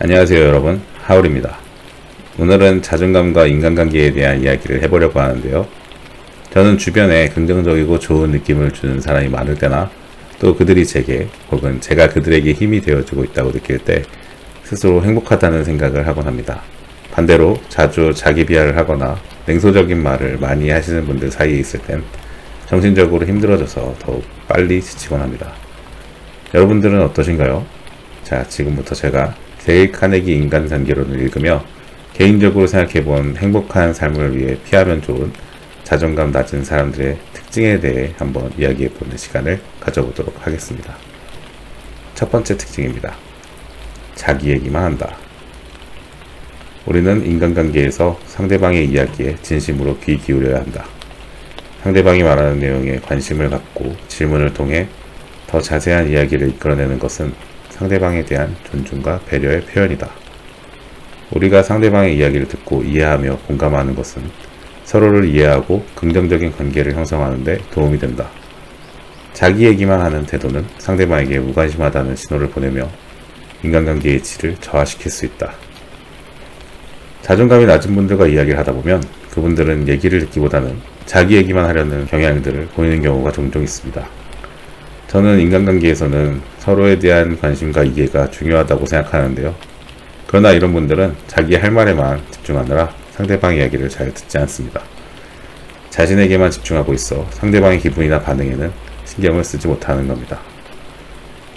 안녕하세요 여러분, 하울입니다. 오늘은 자존감과 인간관계에 대한 이야기를 해보려고 하는데요. 저는 주변에 긍정적이고 좋은 느낌을 주는 사람이 많을 때나 또 그들이 제게 혹은 제가 그들에게 힘이 되어주고 있다고 느낄 때 스스로 행복하다는 생각을 하곤 합니다. 반대로 자주 자기 비하를 하거나 냉소적인 말을 많이 하시는 분들 사이에 있을 땐 정신적으로 힘들어져서 더욱 빨리 지치곤 합니다. 여러분들은 어떠신가요? 자, 지금부터 제가 데일 카네기 인간관계론을 읽으며 개인적으로 생각해본 행복한 삶을 위해 피하면 좋은 자존감 낮은 사람들의 특징에 대해 한번 이야기해보는 시간을 가져보도록 하겠습니다. 첫 번째 특징입니다. 자기 얘기만 한다. 우리는 인간관계에서 상대방의 이야기에 진심으로 귀 기울여야 한다. 상대방이 말하는 내용에 관심을 갖고 질문을 통해 더 자세한 이야기를 이끌어내는 것은 상대방에 대한 존중과 배려의 표현이다. 우리가 상대방의 이야기를 듣고 이해하며 공감하는 것은 서로를 이해하고 긍정적인 관계를 형성하는 데 도움이 된다. 자기 얘기만 하는 태도는 상대방에게 무관심하다는 신호를 보내며 인간관계의 질을 저하시킬 수 있다. 자존감이 낮은 분들과 이야기를 하다 보면 그분들은 얘기를 듣기보다는 자기 얘기만 하려는 경향들을 보이는 경우가 종종 있습니다. 저는 인간관계에서는 서로에 대한 관심과 이해가 중요하다고 생각하는데요. 그러나 이런 분들은 자기 할 말에만 집중하느라 상대방 이야기를 잘 듣지 않습니다. 자신에게만 집중하고 있어 상대방의 기분이나 반응에는 신경을 쓰지 못하는 겁니다.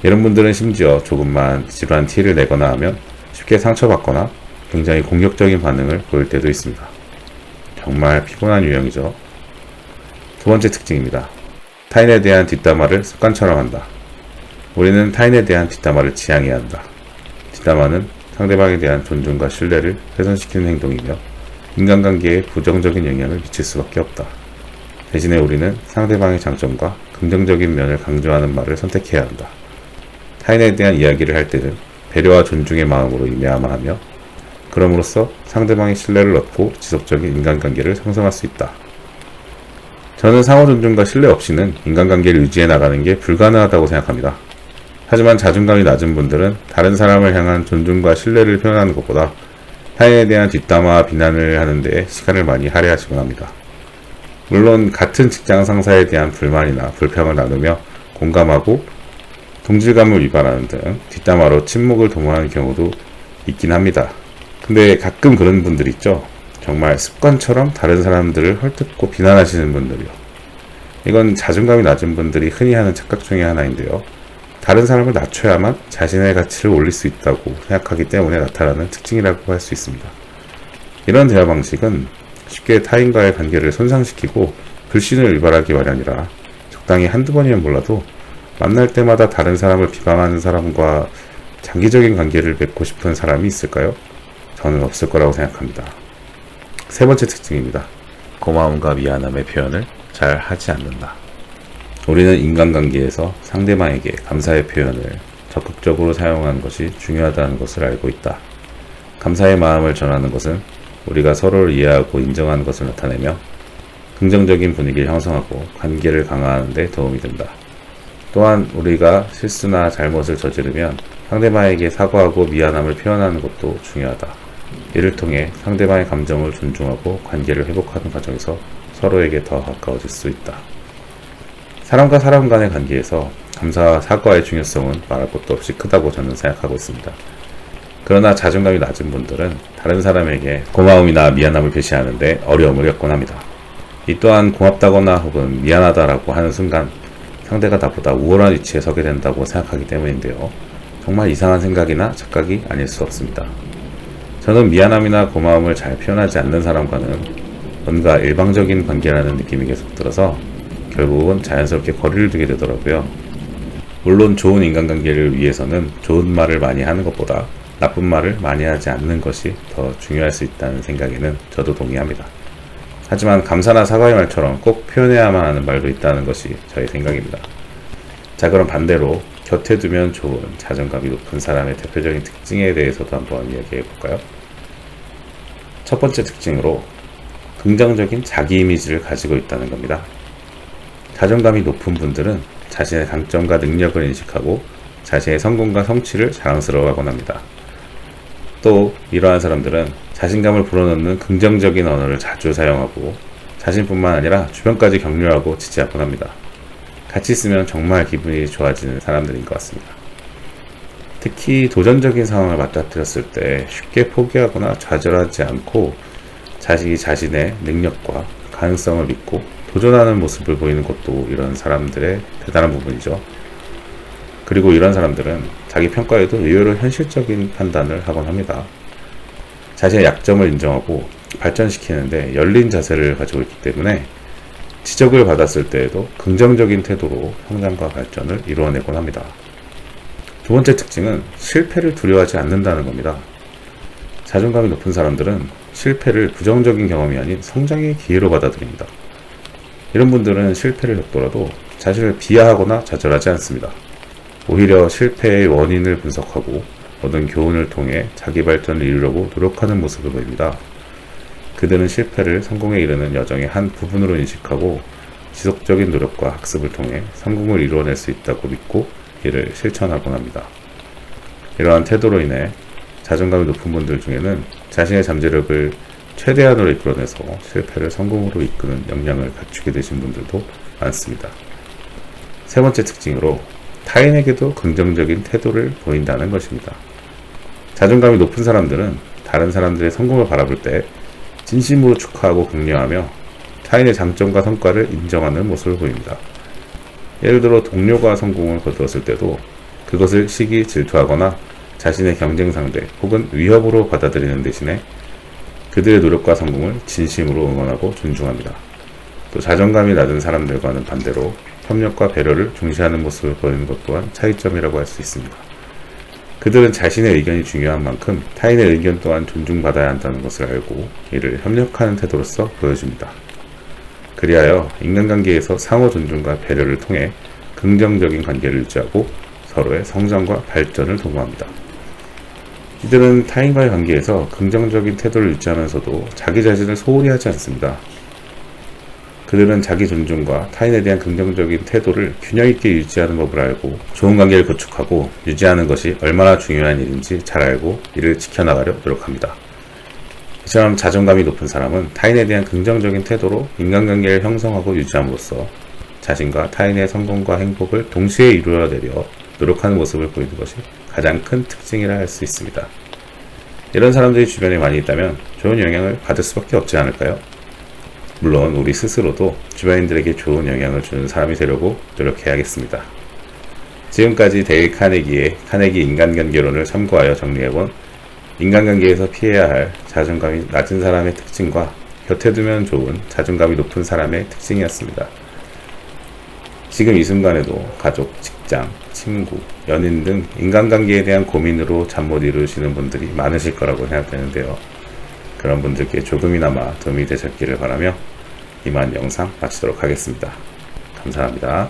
이런 분들은 심지어 조금만 지루한 티를 내거나 하면 쉽게 상처받거나 굉장히 공격적인 반응을 보일 때도 있습니다. 정말 피곤한 유형이죠. 두 번째 특징입니다. 타인에 대한 뒷담화를 습관처럼 한다. 우리는 타인에 대한 뒷담화를 지향해야 한다. 뒷담화는 상대방에 대한 존중과 신뢰를 훼손시키는 행동이며 인간관계에 부정적인 영향을 미칠 수밖에 없다. 대신에 우리는 상대방의 장점과 긍정적인 면을 강조하는 말을 선택해야 한다. 타인에 대한 이야기를 할 때는 배려와 존중의 마음으로 임해야만 하며 그럼으로써 상대방의 신뢰를 얻고 지속적인 인간관계를 형성할 수 있다. 저는 상호 존중과 신뢰 없이는 인간관계를 유지해 나가는 게 불가능하다고 생각합니다. 하지만 자존감이 낮은 분들은 다른 사람을 향한 존중과 신뢰를 표현하는 것보다 타인에 대한 뒷담화와 비난을 하는 데 시간을 많이 할애하시곤 합니다. 물론 같은 직장 상사에 대한 불만이나 불평을 나누며 공감하고 동질감을 위반하는 등 뒷담화로 침묵을 도모하는 경우도 있긴 합니다. 근데 가끔 그런 분들 있죠. 정말 습관처럼 다른 사람들을 헐뜯고 비난하시는 분들이요. 이건 자존감이 낮은 분들이 흔히 하는 착각 중에 하나인데요. 다른 사람을 낮춰야만 자신의 가치를 올릴 수 있다고 생각하기 때문에 나타나는 특징이라고 할 수 있습니다. 이런 대화 방식은 쉽게 타인과의 관계를 손상시키고 불신을 유발하기 마련이라 적당히 한두 번이면 몰라도 만날 때마다 다른 사람을 비방하는 사람과 장기적인 관계를 맺고 싶은 사람이 있을까요? 저는 없을 거라고 생각합니다. 세 번째 특징입니다. 고마움과 미안함의 표현을 잘 하지 않는다. 우리는 인간관계에서 상대방에게 감사의 표현을 적극적으로 사용하는 것이 중요하다는 것을 알고 있다. 감사의 마음을 전하는 것은 우리가 서로를 이해하고 인정하는 것을 나타내며 긍정적인 분위기를 형성하고 관계를 강화하는 데 도움이 된다. 또한 우리가 실수나 잘못을 저지르면 상대방에게 사과하고 미안함을 표현하는 것도 중요하다. 이를 통해 상대방의 감정을 존중하고 관계를 회복하는 과정에서 서로에게 더 가까워질 수 있다. 사람과 사람 간의 관계에서 감사와 사과의 중요성은 말할 것도 없이 크다고 저는 생각하고 있습니다. 그러나 자존감이 낮은 분들은 다른 사람에게 고마움이나 미안함을 표시하는데 어려움을 겪곤 합니다. 이 또한 고맙다거나 혹은 미안하다라고 하는 순간 상대가 나보다 우월한 위치에 서게 된다고 생각하기 때문인데요. 정말 이상한 생각이나 착각이 아닐 수 없습니다. 저는 미안함이나 고마움을 잘 표현하지 않는 사람과는 뭔가 일방적인 관계라는 느낌이 계속 들어서 결국은 자연스럽게 거리를 두게 되더라고요. 물론 좋은 인간관계를 위해서는 좋은 말을 많이 하는 것보다 나쁜 말을 많이 하지 않는 것이 더 중요할 수 있다는 생각에는 저도 동의합니다. 하지만 감사나 사과의 말처럼 꼭 표현해야만 하는 말도 있다는 것이 저의 생각입니다. 자, 그럼 반대로 곁에 두면 좋은 자존감이 높은 사람의 대표적인 특징에 대해서도 한번 이야기해 볼까요? 첫 번째 특징으로 긍정적인 자기 이미지를 가지고 있다는 겁니다. 자존감이 높은 분들은 자신의 강점과 능력을 인식하고 자신의 성공과 성취를 자랑스러워하곤 합니다. 또 이러한 사람들은 자신감을 불어넣는 긍정적인 언어를 자주 사용하고 자신뿐만 아니라 주변까지 격려하고 지지하곤 합니다. 같이 있으면 정말 기분이 좋아지는 사람들인 것 같습니다. 특히 도전적인 상황을 맞닥뜨렸을 때 쉽게 포기하거나 좌절하지 않고 자신의 능력과 가능성을 믿고 도전하는 모습을 보이는 것도 이런 사람들의 대단한 부분이죠. 그리고 이런 사람들은 자기 평가에도 의외로 현실적인 판단을 하곤 합니다. 자신의 약점을 인정하고 발전시키는데 열린 자세를 가지고 있기 때문에 지적을 받았을 때에도 긍정적인 태도로 성장과 발전을 이루어내곤 합니다. 두 번째 특징은 실패를 두려워하지 않는다는 겁니다. 자존감이 높은 사람들은 실패를 부정적인 경험이 아닌 성장의 기회로 받아들입니다. 이런 분들은 실패를 겪더라도 자신을 비하하거나 좌절하지 않습니다. 오히려 실패의 원인을 분석하고 얻은 교훈을 통해 자기 발전을 이루려고 노력하는 모습을 보입니다. 그들은 실패를 성공에 이르는 여정의 한 부분으로 인식하고 지속적인 노력과 학습을 통해 성공을 이루어낼 수 있다고 믿고 이를 실천하곤 합니다. 이러한 태도로 인해 자존감이 높은 분들 중에는 자신의 잠재력을 최대한으로 이끌어내서 실패를 성공으로 이끄는 역량을 갖추게 되신 분들도 많습니다. 세 번째 특징으로 타인에게도 긍정적인 태도를 보인다는 것입니다. 자존감이 높은 사람들은 다른 사람들의 성공을 바라볼 때 진심으로 축하하고 격려하며 타인의 장점과 성과를 인정하는 모습을 보입니다. 예를 들어 동료가 성공을 거두었을 때도 그것을 시기 질투하거나 자신의 경쟁 상대 혹은 위협으로 받아들이는 대신에 그들의 노력과 성공을 진심으로 응원하고 존중합니다. 또 자존감이 낮은 사람들과는 반대로 협력과 배려를 중시하는 모습을 보이는 것 또한 차이점이라고 할 수 있습니다. 그들은 자신의 의견이 중요한 만큼 타인의 의견 또한 존중받아야 한다는 것을 알고 이를 협력하는 태도로서 보여줍니다. 그리하여 인간관계에서 상호 존중과 배려를 통해 긍정적인 관계를 유지하고 서로의 성장과 발전을 도모합니다. 이들은 타인과의 관계에서 긍정적인 태도를 유지하면서도 자기 자신을 소홀히 하지 않습니다. 그들은 자기 존중과 타인에 대한 긍정적인 태도를 균형 있게 유지하는 법을 알고 좋은 관계를 구축하고 유지하는 것이 얼마나 중요한 일인지 잘 알고 이를 지켜나가려 노력합니다. 이처럼 자존감이 높은 사람은 타인에 대한 긍정적인 태도로 인간관계를 형성하고 유지함으로써 자신과 타인의 성공과 행복을 동시에 이루어내려 노력하는 모습을 보이는 것이 가장 큰 특징이라 할 수 있습니다. 이런 사람들이 주변에 많이 있다면 좋은 영향을 받을 수밖에 없지 않을까요? 물론 우리 스스로도 주변인들에게 좋은 영향을 주는 사람이 되려고 노력해야겠습니다. 지금까지 데일 카네기의 카네기 인간관계론을 참고하여 정리해본 인간관계에서 피해야 할 자존감이 낮은 사람의 특징과 곁에 두면 좋은 자존감이 높은 사람의 특징이었습니다. 지금 이 순간에도 가족, 직장, 친구, 연인 등 인간관계에 대한 고민으로 잠 못 이루시는 분들이 많으실 거라고 생각되는데요. 그런 분들께 조금이나마 도움이 되셨기를 바라며 이만 영상 마치도록 하겠습니다. 감사합니다.